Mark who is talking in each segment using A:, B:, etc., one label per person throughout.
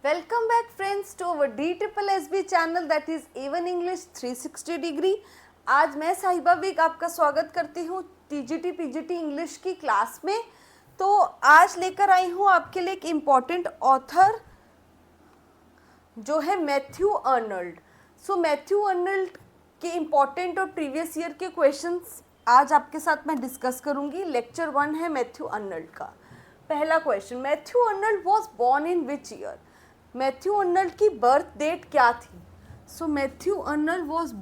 A: Welcome back friends to our DSSB channel that is A1 English 360 degree. आज मैं साहिबा big आपका स्वागत करती हूँ टीजीटी पीजीटी इंग्लिश की क्लास में। तो आज लेकर आई हूँ आपके लिए एक इम्पॉर्टेंट ऑथर जो है मैथ्यू अर्नल्ड। सो मैथ्यू अर्नल्ड के इम्पॉर्टेंट और प्रीवियस ईयर के क्वेश्चंस आज आपके साथ मैं डिस्कस करूँगी। लेक्चर 1 है मैथ्यू अर्नल्ड का। पहला question, Matthew Arnold was born in which year? Matthew Arnold की बर्थ डेट क्या थी? So Matthew Arnold was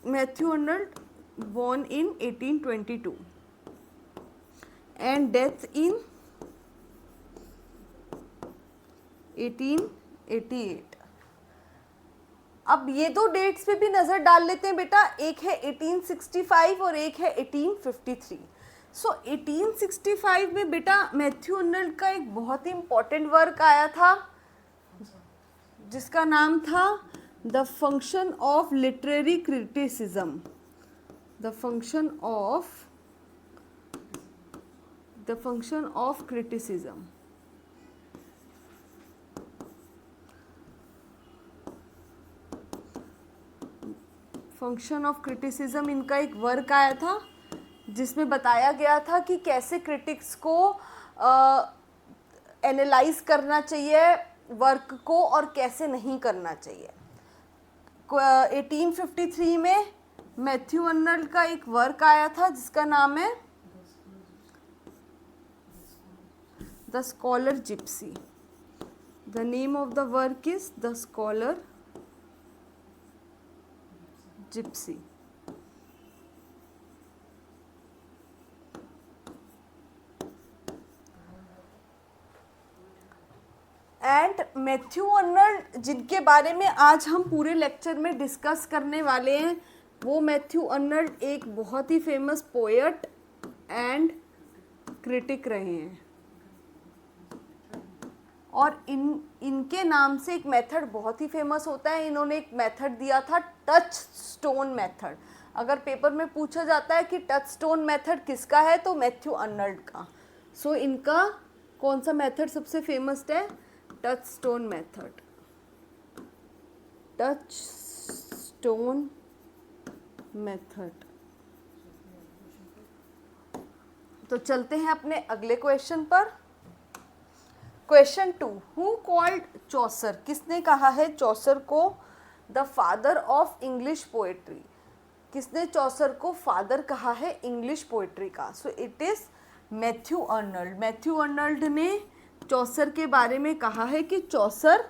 A: Matthew Arnold born in 1822 and death in 1888। अब ये दो डेट्स पे भी नज़र डाल लेते हैं बेटा, एक है 1865 और एक है 1853। सो 1865 में बेटा मैथ्यू अर्नल्ड का एक बहुत ही इम्पॉर्टेंट वर्क आया था जिसका नाम था the function of literary criticism. The function of criticism. Function of criticism इनका एक वर्क आया था जिसमें बताया गया था कि कैसे क्रिटिक्स को एनालाइज करना चाहिए वर्क को और कैसे नहीं करना चाहिए। 1853 में मैथ्यू अर्नल्ड का एक वर्क आया था जिसका नाम है the scholar gypsy. The name of the work is the scholar Gypsy. And Matthew Arnold जिनके बारे में आज हम पूरे लेक्चर में डिस्कस करने वाले हैं वो मैथ्यू अर्नल्ड एक बहुत ही फेमस पोएट एंड क्रिटिक रहे हैं और इनके नाम से एक मेथड बहुत ही फेमस होता है। इन्होंने एक मेथड दिया था टच स्टोन मेथड। अगर पेपर में पूछा जाता है कि टच स्टोन मेथड किसका है तो मैथ्यू अर्नल्ड का। सो इनका कौन सा मेथड सबसे फेमस है? Touch stone method. Touch stone method. तो चलते हैं अपने अगले क्वेश्चन पर। क्वेश्चन 2, हु कॉल्ड चौसर? किसने कहा है चौसर को the father of English poetry? किसने चौसर को फादर कहा है इंग्लिश पोएट्री का? सो it is Matthew Arnold. Matthew Arnold ने चौसर के बारे में कहा है कि चौसर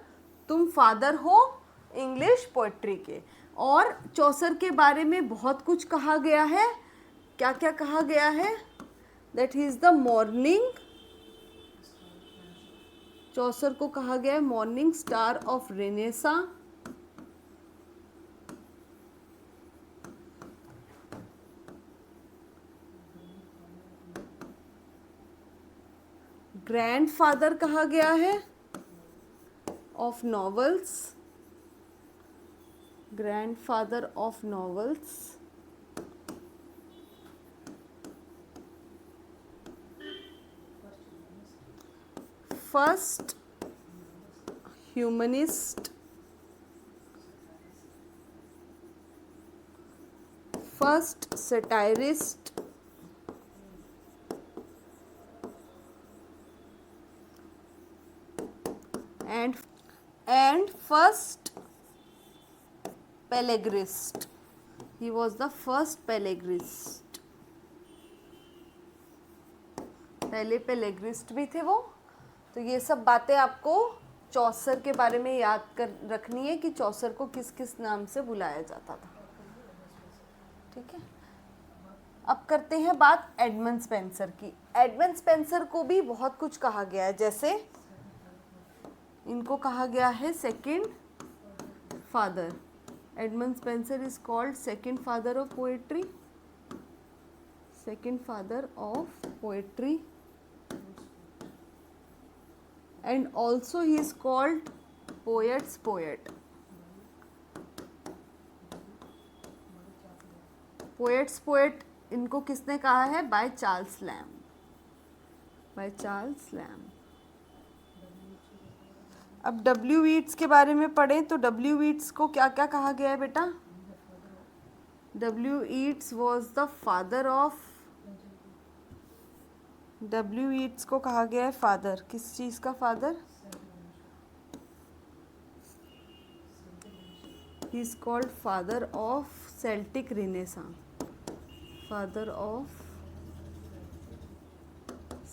A: तुम फादर हो इंग्लिश पोएट्री के। और चौसर के बारे में बहुत कुछ कहा गया है। क्या क्या कहा गया है? That he is the morning, Chaucer को कहा गया है morning star of Renaissance, grandfather कहा गया है of novels, grandfather of novels, first humanist, first satirist, and first pelagiarist. He was the first pelagiarist. पहले पेलेग्रिस्ट भी थे वो। तो ये सब बातें आपको चौसर के बारे में याद कर रखनी है कि चौसर को किस किस नाम से बुलाया जाता था। ठीक है, अब करते हैं बात एडमंड स्पेंसर की। एडमंड स्पेंसर को भी बहुत कुछ कहा गया है, जैसे इनको कहा गया है second father. Edmund Spenser is called second father of poetry, second father of poetry, and also he is called poet's poet. Poet's poet इनको किसने कहा है? By Charles lamb. By Charles lamb. अब डब्ल्यू ईट्स के बारे में पढ़ें तो डब्ल्यू ईट्स को क्या क्या कहा गया है बेटा? W Yeats was the father of, W Yeats को कहा गया है फादर, किस चीज़ का father? He is called father of Celtic Renaissance, father of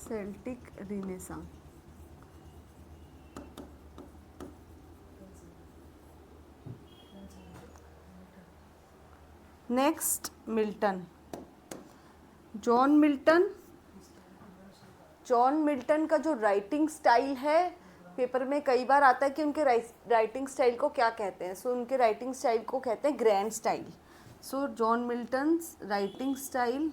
A: Celtic Renaissance. Next Milton, John Milton. John Milton का जो राइटिंग स्टाइल है, पेपर में कई बार आता है कि उनके राइटिंग स्टाइल को क्या कहते हैं। सो उनके राइटिंग स्टाइल को कहते हैं grand style. So John Milton's writing style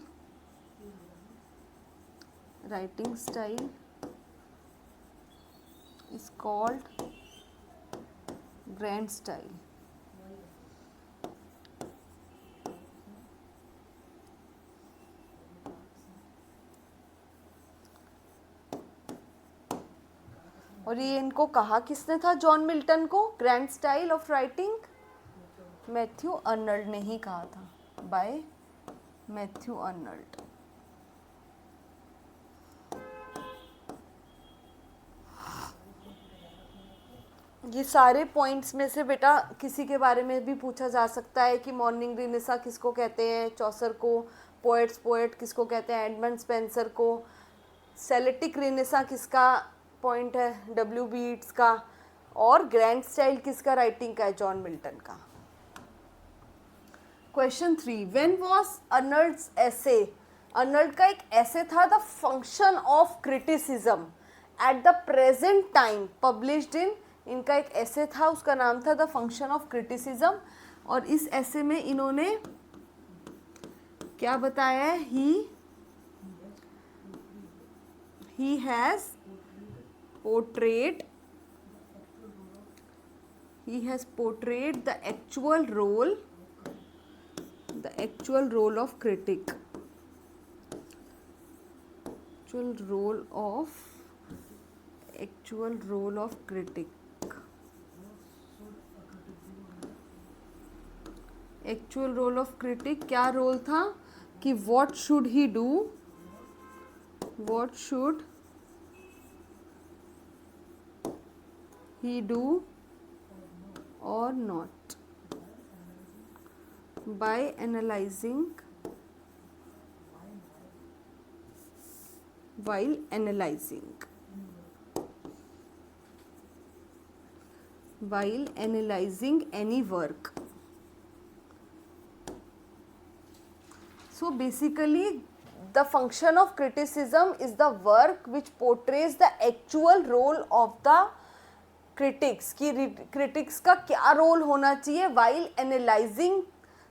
A: is called grand style. और ये इनको कहा किसने था, जॉन मिल्टन को, grand style of writing? Matthew Arnold ने ही कहा था, बाय मैथ्यू अर्नल्ड। ये सारे पॉइंट्स में से बेटा किसी के बारे में भी पूछा जा सकता है कि मॉर्निंग रिनेसा किसको कहते हैं, चौसर को, पोएट किसको कहते हैं, एडमंड स्पेंसर को, सेल्टिक रिनेसा किसका पॉइंट है, डब्ल्यू बी ईट्स का, और ग्रैंड स्टाइल किसका राइटिंग का है, जॉन मिल्टन का। Question 3, when was Arnold's essay? Arnold का एक ऐसे था, the function of criticism at the present time, published in, इनका एक ऐसे था, उसका नाम था द फंक्शन ऑफ क्रिटिसिज्म। और इस ऐसे में इन्होंने क्या बताया है, he has portrayed the actual role of critic, actual role of critic, actual role of critic क्या रोल था कि what should he do, what should he do or not, by analyzing, while analyzing any work. So basically the function of criticism is the work which portrays the actual role of the critics, कि critics का क्या role होना चाहिए while analyzing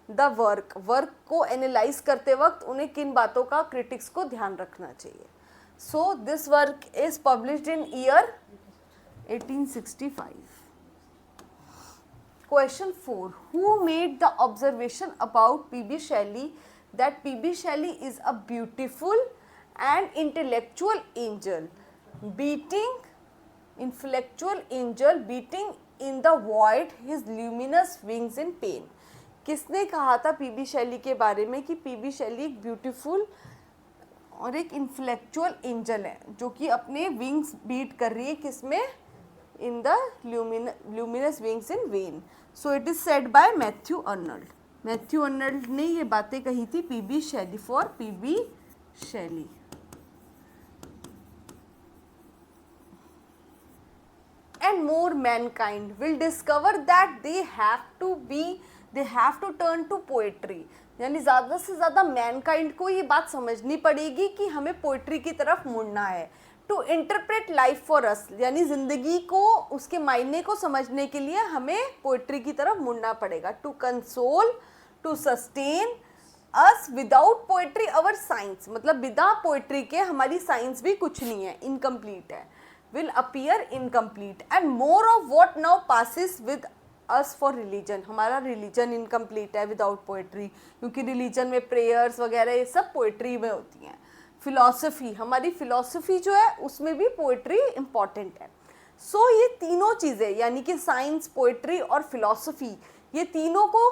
A: the work, work को analyse करते वक्त उन्हें किन बातों का critics को ध्यान रखना चाहिए. So this work is published in year 1865. Question 4. Who made the observation about P.B. Shelley that P.B. Shelley is a beautiful and intellectual angel, beating in the void his luminous wings in pain? किसने कहा था PB Shelley के बारे में कि PB Shelley एक beautiful और एक इंटेलेक्चुअल एंजल है जो कि अपने विंग्स बीट कर रही है, किसमें? In the luminous wings in when. So it is said by Matthew Arnold. Matthew Arnold ने ये बातें कही थी PB Shelley, for PB Shelley. And more mankind will discover that they have to turn to poetry. यानी ज़्यादा से ज़्यादा Mankind को ये बात समझनी पड़ेगी कि हमें पोइट्री की तरफ मुड़ना है. To interpret life for us, यानी ज़िंदगी को, उसके मायने को समझने के लिए हमें पोइट्री की तरफ मुड़ना पड़ेगा. To console, to sustain us, without poetry our science, मतलब बिना पोइट्री के हमारी साइंस भी कुछ नहीं है, इनकम्प्लीट है, will appear incomplete. And more of what now passes with us for religion. हमारा religion incomplete है without poetry, क्योंकि religion में prayers वगैरह ये सब poetry में होती हैं. फिलॉसफी, हमारी फिलॉसफी जो है उसमें भी पोइट्री इम्पॉर्टेंट है। सो ये तीनों चीज़ें यानी कि साइंस, पोइट्री और फिलॉसफी, ये तीनों को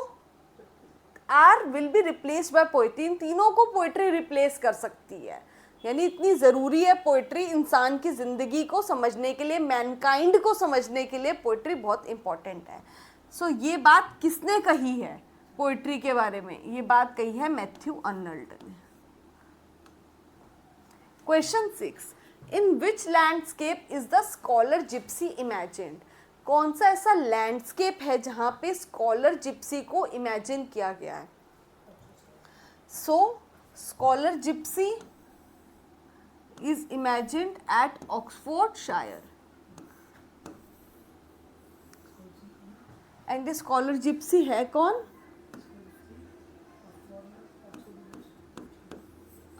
A: will be replaced by poetry, इन तीनों को पोइट्री रिप्लेस कर सकती है। यानी इतनी ज़रूरी है पोइट्री इंसान की ज़िंदगी को समझने के लिए, मैनकाइंड को समझने के लिए पोइट्री बहुत इम्पॉर्टेंट है। सो ये बात किसने कही है पोइट्री के बारे में? ये बात कही है मैथ्यू अर्नल्ड ने। Question 6, in which landscape is the scholar Gypsy imagined? कौन सा ऐसा लैंडस्केप है जहाँ पे स्कॉलर जिप्सी को इमेजिन किया गया है? So scholar gypsy is imagined at Oxfordshire, and scholar gypsy है कौन?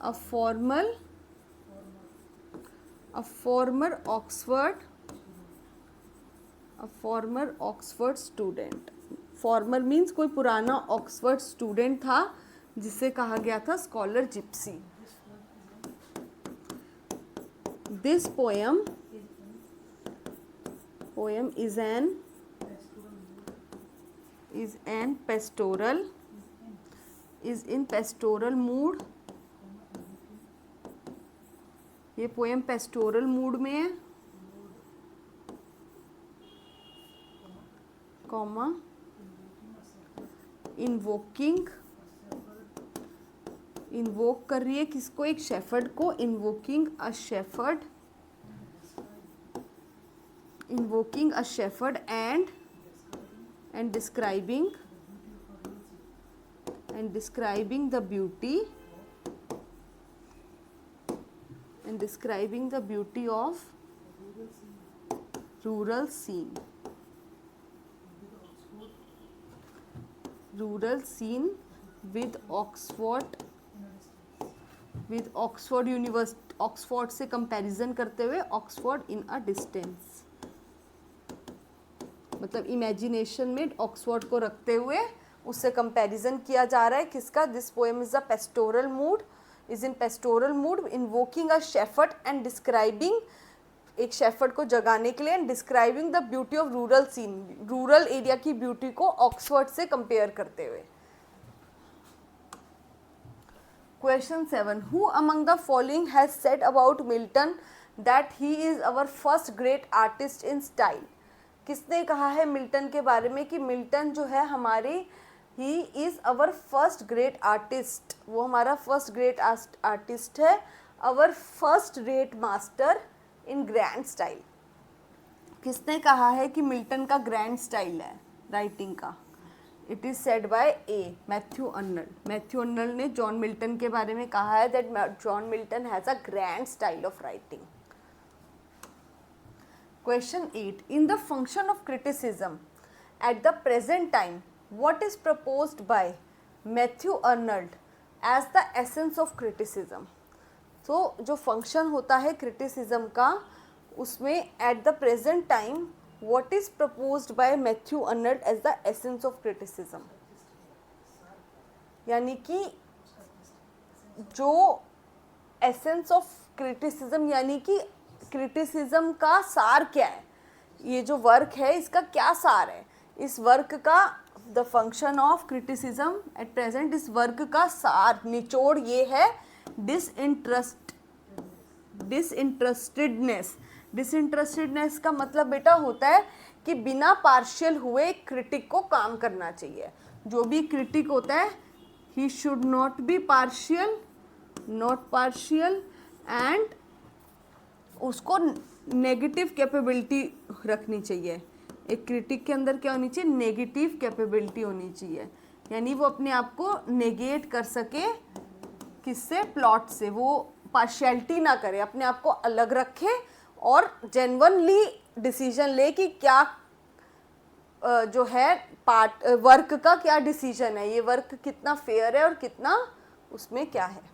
A: A former Oxford student. Former means कोई पुराना ऑक्सफोर्ड स्टूडेंट था जिसे कहा गया था scholar gypsy. This poem is in pastoral mood. ये पोएम पेस्टोरल मूड में है, कॉमा, इन्वोक कर रही है किसको? एक शेफर्ड को। Invoking a shepherd and describing the beauty of rural scene with Oxford university, Oxford से कंपैरिजन करते हुए ऑक्सफोर्ड इन अ डिस्टेंस, मतलब इमेजिनेशन में ऑक्सफोर्ड को रखते हुए उससे कंपैरिजन किया जा रहा है किसका? This poem is in pastoral mood invoking a shepherd and describing, एक शेफर्ड को जगाने के लिए, and describing the beauty of rural scene, rural area की ब्यूटी को ऑक्सफोर्ड से कंपेयर करते हुए। Question 7, who among the following has said about Milton that he is our first great artist in style? किसने कहा है मिल्टन के बारे में कि मिल्टन जो है हमारे, he is our first great artist, वो हमारा फर्स्ट ग्रेट आर्टिस्ट है, अवर first great master in grand style? किसने कहा है कि मिल्टन का ग्रैंड स्टाइल है राइटिंग का? It is said bye A, Matthew Arnold. Matthew Arnold ने जॉन मिल्टन के बारे में कहा है that John Milton has a grand style of writing. Question 8, in the function of criticism at the present time, what is proposed by Matthew Arnold as the essence of criticism? So जो function होता है criticism का, उसमें at the present time what is proposed by Matthew Arnold as the essence of criticism? यानी कि जो essence of criticism यानी कि क्रिटिसिज्म का सार क्या है, ये जो वर्क है इसका क्या सार है? इस वर्क का the function of criticism at present, इस वर्क का सार, निचोड़ ये है डिसइंटरेस्टेडनेस का मतलब बेटा होता है कि बिना पार्शियल हुए क्रिटिक को काम करना चाहिए। जो भी क्रिटिक होता है he should not be partial and उसको नेगेटिव कैपेबिलिटी रखनी चाहिए। एक क्रिटिक के अंदर क्या होनी चाहिए? नेगेटिव कैपेबिलिटी होनी चाहिए, यानी वो अपने आप को नेगेट कर सके किससे? प्लॉट से। वो पार्शियलिटी ना करे, अपने आप को अलग रखे और जेन्युइनली डिसीजन ले कि क्या जो है वर्क का क्या डिसीजन है, ये वर्क कितना फेयर है और कितना उसमें क्या है।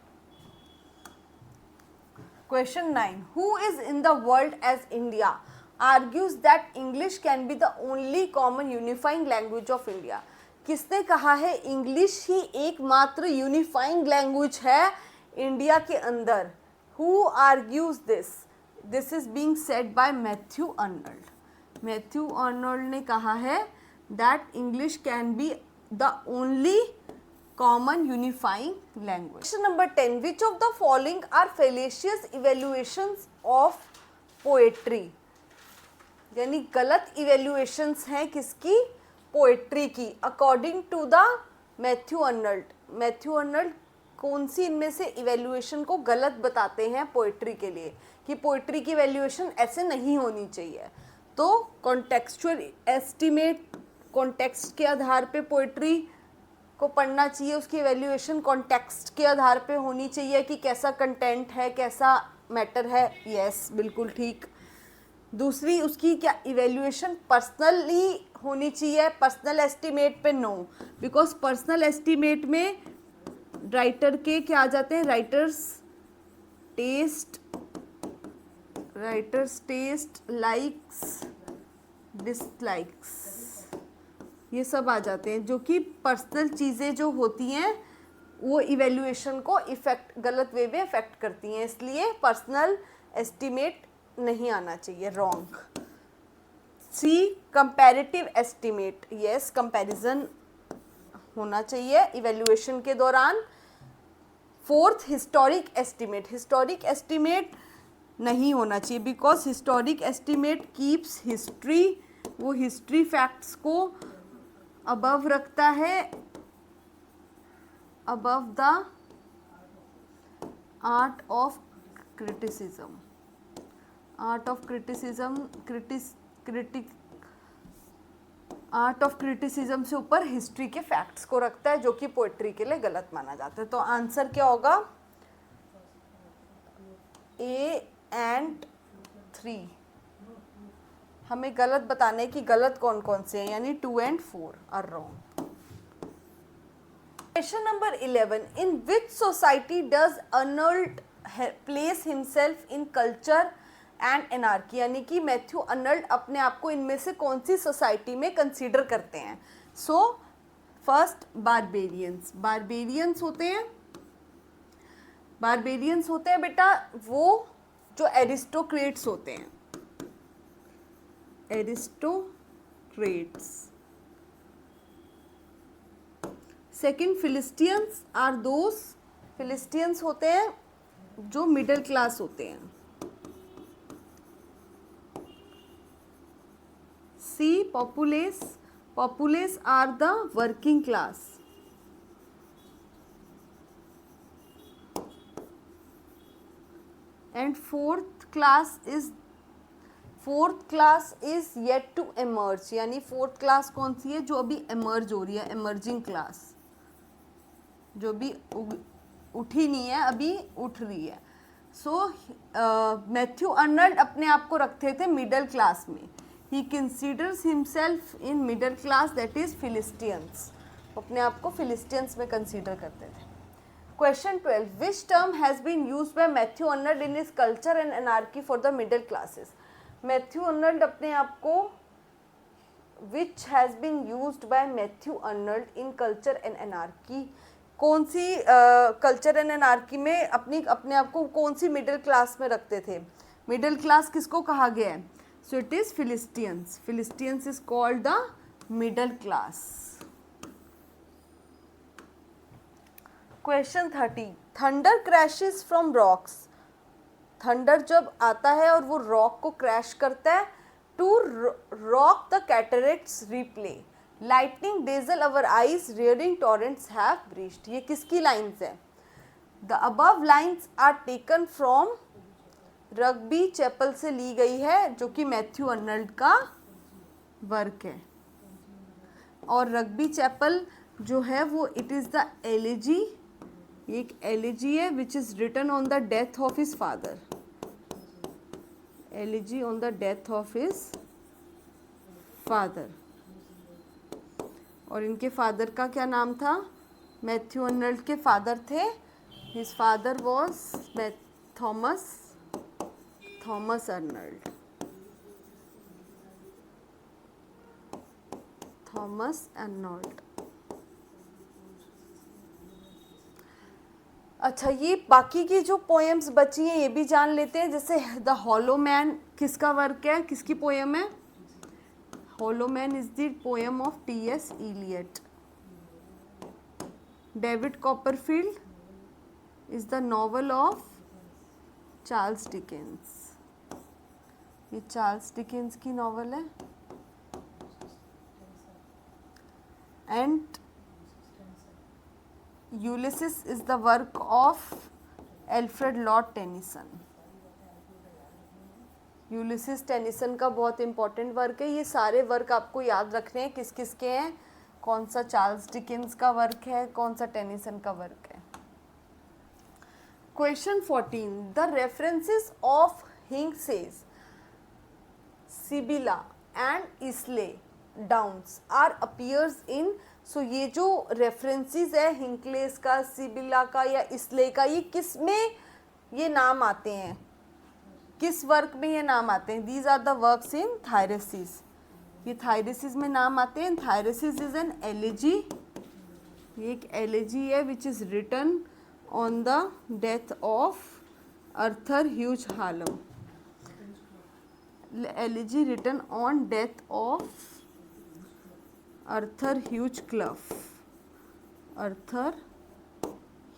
A: Question 9, who is in the world as India argues that English can be the only common unifying language of India? किसने कहा है इंग्लिश ही एकमात्र यूनिफाइंग लैंग्वेज है इंडिया के अंदर? Who argues this is being said by Matthew Arnold. Matthew Arnold ने कहा है that English can be the only common unifying language. Question number 10, which of the following are fallacious evaluations of poetry. यानी गलत evaluations हैं किसकी, poetry की, according to the Matthew Arnold. Matthew Arnold कौन सी इनमें से इवेल्युएशन को गलत बताते हैं पोएट्री के लिए, कि पोएट्री की इवेल्युएशन ऐसे नहीं होनी चाहिए। तो कॉन्टेक्सचुअल एस्टिमेट, कॉन्टेक्स्ट के आधार पे पोएट्री को पढ़ना चाहिए, उसकी इवेल्युएशन कॉन्टेक्स्ट के आधार पे होनी चाहिए कि कैसा कंटेंट है, कैसा मैटर है। यस, बिल्कुल ठीक। दूसरी, उसकी क्या इवेल्युएशन पर्सनली होनी चाहिए, पर्सनल एस्टिमेट पे नो, बिकॉज पर्सनल एस्टिमेट में राइटर के क्या आ जाते हैं, राइटर्स टेस्ट, लाइक्स, डिसलाइक्स, ये सब आ जाते हैं, जो कि पर्सनल चीज़ें जो होती हैं वो इवेल्युएशन को इफेक्ट, गलत वे में इफेक्ट करती हैं, इसलिए पर्सनल एस्टिमेट नहीं आना चाहिए, रॉन्ग। सी, कंपैरेटिव एस्टिमेट, यस, कंपैरिजन होना चाहिए इवेल्युएशन के दौरान। Fourth, historic estimate, historic estimate नहीं होना चाहिए, because historic estimate keeps history, वो हिस्ट्री फैक्ट्स को अबव रखता है, above the art of criticism. Art of criticism, art of criticism से ऊपर हिस्ट्री के फैक्ट्स को रखता है, जो कि पोएट्री के लिए गलत माना जाता है। तो आंसर क्या होगा, ए एंड 3। हमें गलत बताने की गलत कौन कौन से हैं, यानी 2 and 4 are wrong. Question number 11, in which society does Arnold place himself in culture and anarchy. यानी कि मैथ्यू अर्नल्ड अपने आप को इनमें से कौन सी सोसाइटी में कंसीडर करते हैं। So first, barbarians. बारबेरियंस होते हैं बेटा वो जो एरिस्टोक्रेट्स होते हैं, aristocrats. Second, philistines are those, philistines होते हैं जो मिडिल क्लास होते हैं। C, populace are the working class. And fourth class is yet to emerge. यानी फोर्थ क्लास कौन सी है, जो अभी एमर्ज हो रही है, एमर्जिंग क्लास, जो भी उठी नहीं है, अभी उठ रही है। सो मैथ्यू अर्नल्ड अपने आप को रखते थे मिडिल क्लास में। He considers himself in middle class, that is philistines. अपने आप को फिलिस्टियंस में कंसीडर करते थे। Question 12, which term has been used by Matthew Arnold in his Culture and Anarchy for the middle classes. Matthew Arnold अपने आप को, which has been used by Matthew Arnold in culture and Anarchy, कौन सी culture and anarchy में अपने आप को कौन सी मिडिल क्लास में रखते थे। मिडिल क्लास किसको कहा गया है, so it is philistines. Philistines is called the middle class. Question 30, thunder crashes from rocks. Thunder जब आता है और वो रॉक को क्रैश करता है, to rock the cataracts reply, lightning dazzle our eyes, rearing torrents have breached. ये किसकी लाइन्स है, the above lines are taken from Rugby Chapel से ली गई है, जो कि मैथ्यू अर्नल्ड का वर्क है। और रग्बी चैपल जो है वो इट इज़ द एलिजी, एक एलिजी है which is written on the death of his father, elegy on the death of his father. और इनके फादर का क्या नाम था, मैथ्यू अर्नल्ड के फादर थे, his father was Thomas Arnold, Thomas Arnold. अच्छा, ये बाकी की जो पोएम्स बची हैं ये भी जान लेते हैं। जैसे द हॉलो मैन किसका वर्क है, किसकी पोएम है? Hollow man is the poem of T S. Eliot. David Copperfield is the novel of Charles Dickens. ये चार्ल्स डिकेंस की नॉवल है। And Ulysses is the work of Alfred Lord Tennyson. Ulysses Tennyson का बहुत important work है। ये सारे work आपको याद रखने हैं किस किस के हैं, कौन सा चार्ल्स डिकेंस का वर्क है, कौन सा टेनिसन का वर्क है। Question 14, the references of Hinkseys, Sibylla and Ilsley Downs are appears in. So ये जो रेफरेंसेस है हिंकलेस का, सिबिला का या इसले का, ये किस में ये नाम आते हैं, किस वर्क में ये नाम आते हैं? These are the works in Thyrsis. ये थायरेसिस में नाम आते हैं। थायरेसिस इज एन एलिजी, ये एक एलिजी है which is written on the death of Arthur huge Hallam. Elegy written on death of Arthur Hugh Clough. Arthur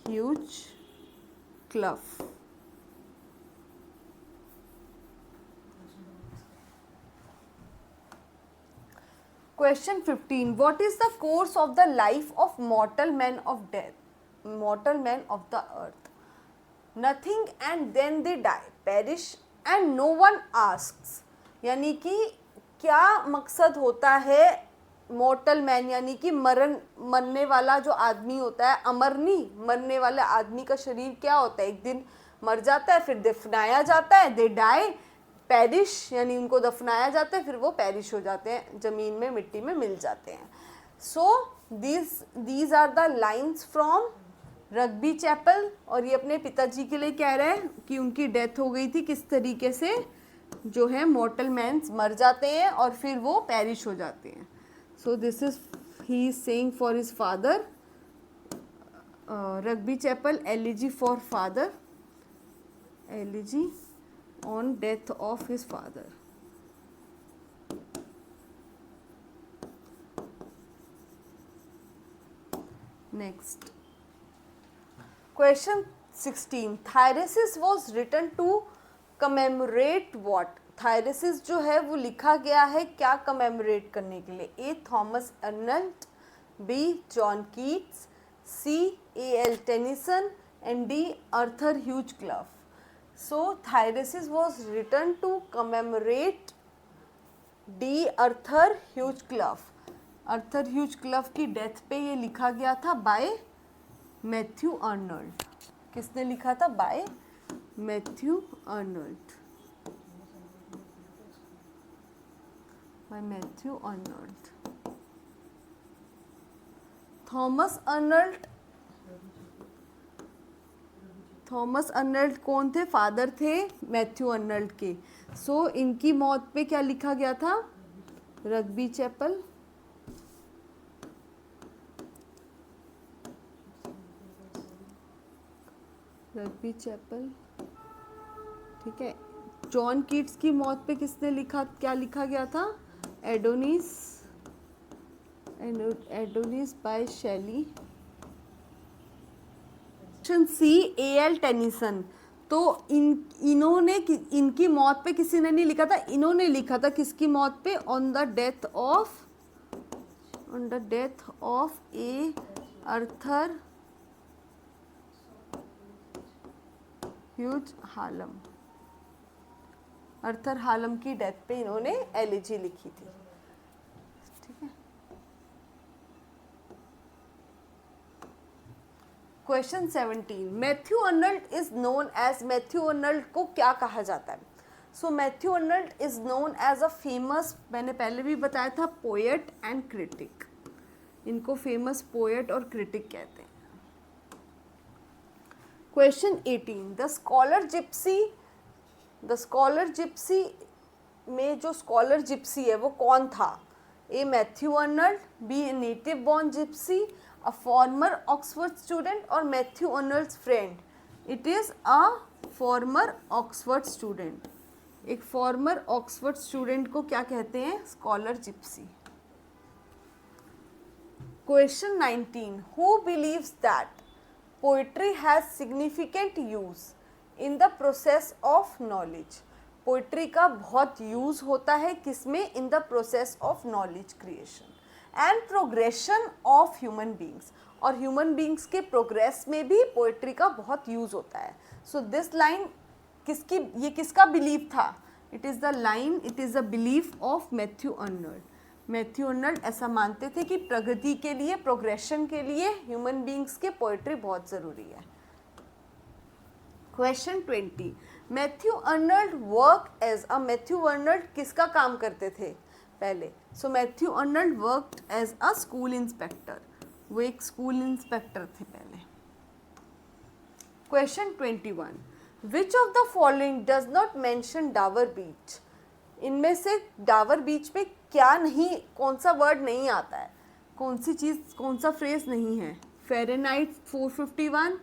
A: Hugh Clough. Question 15. What is the course of the life of mortal men of death? Mortal men of the earth. Nothing and then they die, perish and no one asks. यानी कि क्या मकसद होता है मॉर्टल man, यानी कि मरने वाला जो आदमी होता है, अमर नहीं, मरने वाले आदमी का शरीर क्या होता है, एक दिन मर जाता है, फिर दफनाया जाता है, दे डाई, पैरिश यानी उनको दफनाया जाता है, फिर वो पैरिश हो जाते हैं, ज़मीन में मिट्टी में मिल जाते हैं। So these are the lines from Rugby Chapel. और ये अपने पिताजी के लिए कह रहे हैं कि उनकी डेथ हो गई थी, किस तरीके से जो है मॉर्टल मैन्स मर जाते हैं और फिर वो पैरिश हो जाते हैं। So this is he is saying for his father. Rugby Chapel, elegy for father, elegy on death of his father. Next, question 16. Thyrsis was written to commemorate what? Thyrsis जो है वो लिखा गया है क्या commemorate करने के लिए? A. Thomas Arnold, B. John Keats, C. A.L. Tennyson and D. Arthur Hugh Clough. So Thyrsis was written to commemorate D. Arthur Hugh Clough. Arthur Hugh Clough की डेथ पे ये लिखा गया था बाय मैथ्यू अर्नल्ड। किसने लिखा था? Bye Matthew Arnold, bye Matthew Arnold. Thomas Arnold, Thomas Arnold कौन थे? फादर थे मैथ्यू अर्नल्ड के। सो इनकी मौत पे क्या लिखा गया था? Rugby chapel. रग्बी चैपल, ठीक है। जॉन कीट्स की मौत पे किसने लिखा, क्या लिखा गया था? एडोनिस, एडोनिस बाय शेली। सी. A.L. टेनिसन। तो इन्होंने इनकी मौत पे किसी ने नहीं लिखा था, इन्होंने लिखा था किसकी मौत पे? On the death of a Arthur huge Hallam. Arthur Hallam की डेथ पे इन्होंने एलिजी लिखी थी, ठीक है। Question 17. Matthew Arnold is known as, Matthew Arnold को क्या कहा जाता है? So Matthew Arnold is known as a famous, मैंने पहले भी बताया था, पोएट एंड क्रिटिक। इनको फेमस पोएट और क्रिटिक कहते हैं। Question 18. The scholar gypsy, the scholar gypsy में जो स्कॉलर जिप्सी है वो कौन था? A. Matthew Arnold, B. Native born gypsy, a former Oxford student और Matthew Arnold's friend? It is a former Oxford student. एक फॉर्मर ऑक्सफोर्ड स्टूडेंट को क्या कहते हैं? Scholar gypsy. Question 19, who believes that poetry has significant use in the process of knowledge? Poetry का बहुत use होता है किसमें? In the process of knowledge creation and progression of human beings. और ह्यूमन बींग्स के प्रोग्रेस में भी poetry का बहुत यूज होता है। सो दिस लाइन किसकी, ये किसका बिलीफ था? It is the line, it is the belief of Matthew Arnold. Matthew Arnold ऐसा मानते थे कि प्रगति के लिए, प्रोग्रेशन के लिए ह्यूमन बींग्स के पोइट्री बहुत ज़रूरी है। Question 20, Matthew Arnold work as a, Matthew Arnold किसका काम करते थे पहले? So Matthew Arnold worked as a school inspector. वो एक स्कूल इंस्पेक्टर थे पहले। Question 21, which of the following does not mention Dover beach? इनमें से डावर बीच पे क्या नहीं, कौन सा वर्ड नहीं आता है? कौन सी चीज़, कौन सा फ्रेज नहीं है? Fahrenheit 451,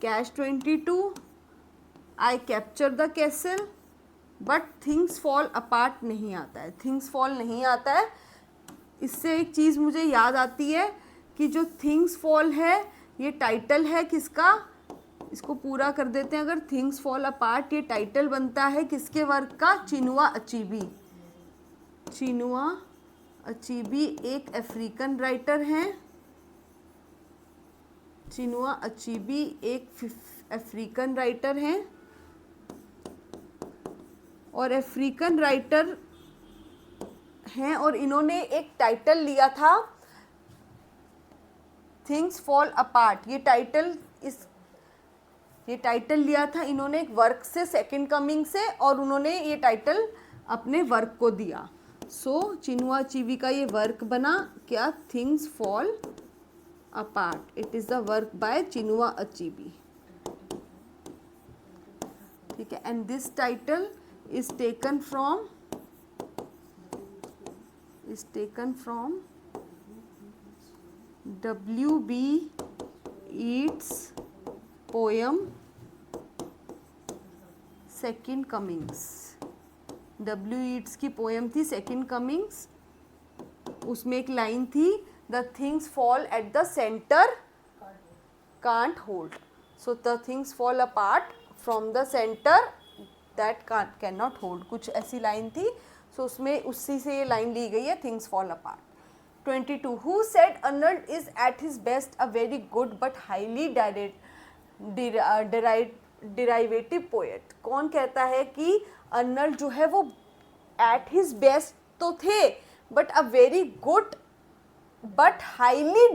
A: catch 22, I capture the castle, but things fall apart नहीं आता है। थिंग्स फॉल नहीं आता है। इससे एक चीज़ मुझे याद आती है कि जो थिंग्स फॉल है ये टाइटल है किसका? इसको पूरा कर देते हैं। अगर थिंग्स फॉल अपार्ट ये टाइटल बनता है किसके वर्क का? चिनुआ अचीबी। चिनुआ अचीबी एक अफ्रीकन राइटर हैं। चिनुआ अचीबी एक अफ्रीकन राइटर हैं और अफ्रीकन राइटर हैं और इन्होंने एक टाइटल लिया था थिंग्स फॉल अपार्ट। ये टाइटल लिया था इन्होंने एक वर्क से, सेकंड कमिंग से, और उन्होंने ये टाइटल अपने वर्क को दिया। सो चिनुआ अचीबी का ये वर्क बना क्या? Things fall apart. It is the work by Chinua Achebe. ठीक है, and this title is taken from W.B. Yeats poem second comings. W. Yeats की पोएम थी सेकेंड कमिंग्स। उसमें एक लाइन थी, the things fall at the centre can't hold, so the things fall apart from the centre that can not hold, कुछ ऐसी line थी। सो उसमें उसी से ये लाइन ली गई है, things fall apart. 22, who said Arnold is at his best a very good but highly derivative poet? कौन कहता है कि अर्नल्ड जो है वो एट हिज बेस्ट तो थे but a very good but highly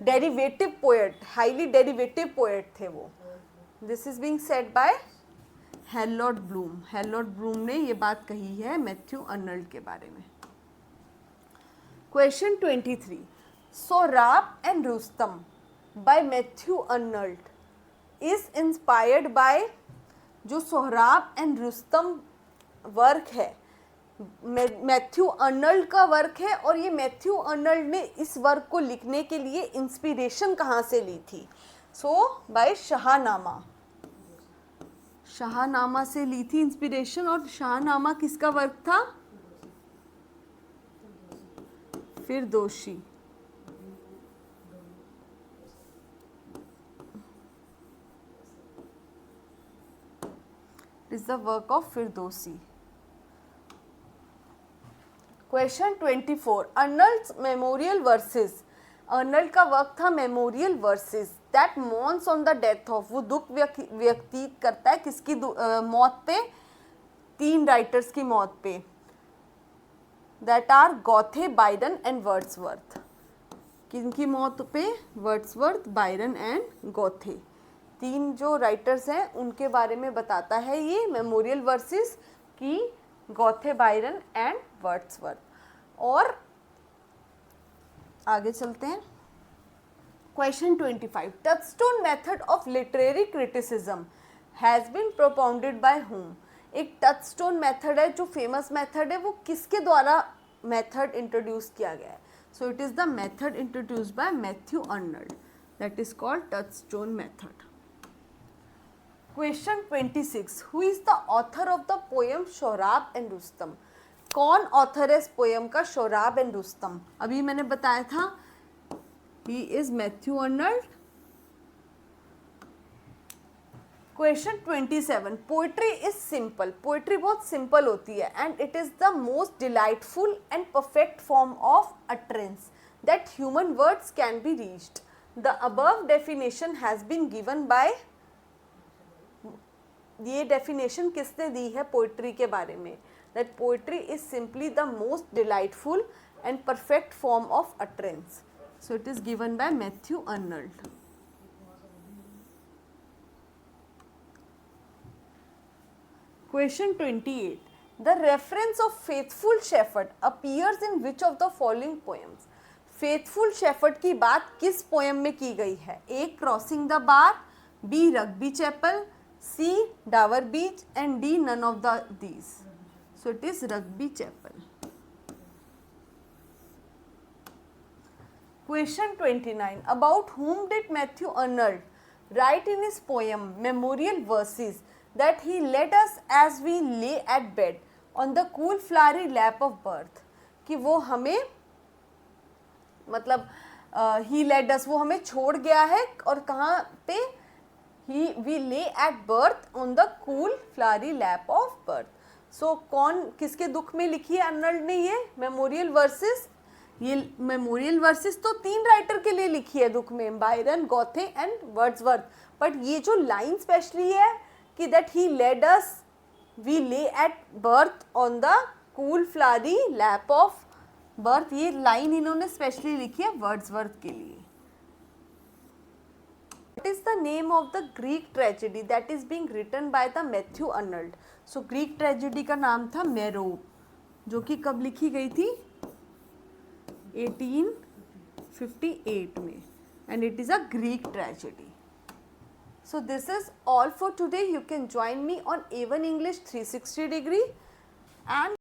A: derivative poet, highly derivative poet थे वो? This is being said bye Harold Bloom. Harold Bloom ने ये बात कही है मैथ्यू अर्नल्ड के बारे में। Question 23, Sohrab and Rustam bye Matthew Arnold is inspired by, जो सोहराब एंड रुस्तम वर्क है मैथ्यू अर्नल्ड का वर्क है, और ये मैथ्यू अर्नल्ड ने इस वर्क को लिखने के लिए इंस्पिरेशन कहाँ से ली थी? सो बाय शाहनामा। शाहनामा से ली थी इंस्पिरेशन। और शाहनामा किसका वर्क था? Ferdowsi. Is the work of Ferdowsi. Question 24, Arnold's memorial verses. Arnold का वर्क था memorial verses that mourns on the death of, वो दुख व्यक्तित करता है किसकी मौत पे? 3 राइटर्स की मौत पे, that are Goethe, Byron and Wordsworth. किनकी मौत पे? Wordsworth, Byron and गॉथे। 3 जो राइटर्स हैं उनके बारे में बताता है ये मेमोरियल वर्सेस की, गॉथे, बायरन एंड वर्ड्सवर्थ। और आगे चलते हैं। Question 25, touchstone method of literary criticism has been propounded by whom? एक टचस्टोन मेथड है जो फेमस मेथड है, वो किसके द्वारा मेथड इंट्रोड्यूस किया गया है? So it is the method introduced by Matthew Arnold, that is called touchstone method. Question 26. Who is the author of the poem Sohrab and Rustum? कौन ऑथर है इस पोएम का शोराब एंड रुस्तम? अभी मैंने बताया था he is Matthew Arnold. Question 27. Poetry is simple. Poetry बहुत simple होती है and it is the most delightful and perfect form of utterance that human words can be reached. The above definition has been given by, ये definition किसने दी है poetry के बारे में? That poetry is simply the most delightful and perfect form of utterance. So it is given by Matthew Arnold. Question 28. The reference of faithful shepherd appears in which of the following poems? Faithful shepherd की बात किस poem में की गई है? A. Crossing the bar, B. Rugby Chapel, C. Dover Beach and D. None of these. So it is Rugby Chapel. Question 29. About whom did Matthew Arnold write in his poem Memorial Verses that he led us as we lay at bed on the cool flowery lap of birth? कि वो हमें मतलब he led us, वो हमें छोड़ गया है और कहाँ पे? we lay at birth on the cool flowery lap of birth. So कौन किसके दुख में लिखी है अर्नल्ड ने ये मेमोरियल वर्सेस? ये मेमोरियल वर्सेस तो 3 राइटर के लिए लिखी है दुख में, Byron, Goethe and Wordsworth. But ये जो लाइन स्पेशली है कि that he laid us we lay at birth on the cool flowery lap of birth, ये लाइन इन्होंने स्पेशली लिखी है वर्ड्सवर्थ के लिए. What is the name of the Greek tragedy that is being written by the Matthew Arnold? So Greek tragedy का नाम था मेरोप, जो कि कब लिखी गई थी? 1858 में, and it is a Greek tragedy. So this is all for today. You can join me on A1 English 360 degree and